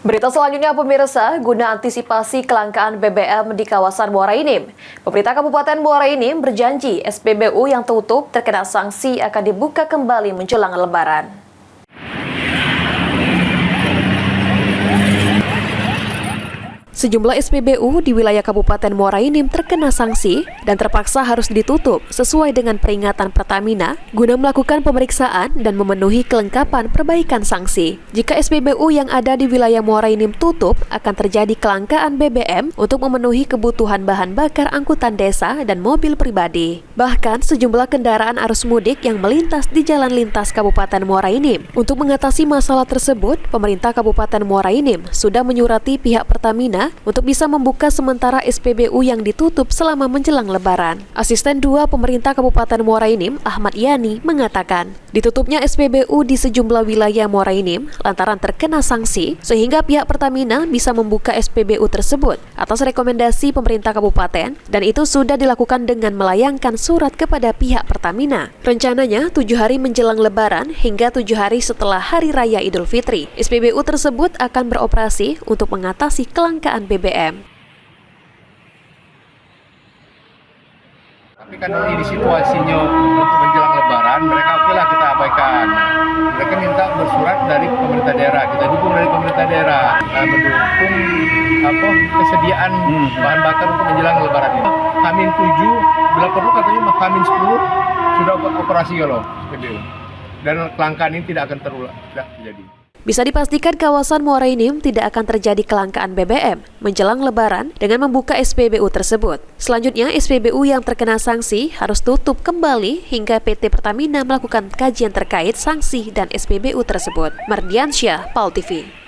Berita selanjutnya pemirsa, guna antisipasi kelangkaan BBM di kawasan Muara Enim, pemerintah Kabupaten Muara Enim berjanji SPBU yang tutup terkena sanksi akan dibuka kembali menjelang Lebaran. Sejumlah SPBU di wilayah Kabupaten Muara Enim terkena sanksi dan terpaksa harus ditutup sesuai dengan peringatan Pertamina guna melakukan pemeriksaan dan memenuhi kelengkapan perbaikan sanksi. Jika SPBU yang ada di wilayah Muara Enim tutup, akan terjadi kelangkaan BBM untuk memenuhi kebutuhan bahan bakar angkutan desa dan mobil pribadi. Bahkan sejumlah kendaraan arus mudik yang melintas di jalan lintas Kabupaten Muara Enim. Untuk mengatasi masalah tersebut, pemerintah Kabupaten Muara Enim sudah menyurati pihak Pertamina untuk bisa membuka sementara SPBU yang ditutup selama menjelang Lebaran. Asisten 2 Pemerintah Kabupaten Muara Enim, Ahmad Yani, mengatakan, ditutupnya SPBU di sejumlah wilayah Muara Enim lantaran terkena sanksi, sehingga pihak Pertamina bisa membuka SPBU tersebut atas rekomendasi pemerintah kabupaten, dan itu sudah dilakukan dengan melayangkan surat kepada pihak Pertamina. Rencananya 7 hari menjelang Lebaran hingga 7 hari setelah Hari Raya Idul Fitri, SPBU tersebut akan beroperasi untuk mengatasi kelangkaan BBM. Tapi kan ini situasinya untuk menjelang Lebaran, mereka okelah kita abaikan. Mereka minta bersurat dari pemerintah daerah, kita dukung dari pemerintah daerah, mendukung kesediaan bahan bakar untuk menjelang Lebaran ini. Hamin 7, bila perlu katanya Hamin 10 sudah operasional SPBU. Dan kelangkaan ini tidak akan terjadi. Bisa dipastikan kawasan Muara Enim tidak akan terjadi kelangkaan BBM menjelang Lebaran dengan membuka SPBU tersebut. Selanjutnya, SPBU yang terkena sanksi harus tutup kembali hingga PT Pertamina melakukan kajian terkait sanksi dan SPBU tersebut. Mardiansyah, PAL TV.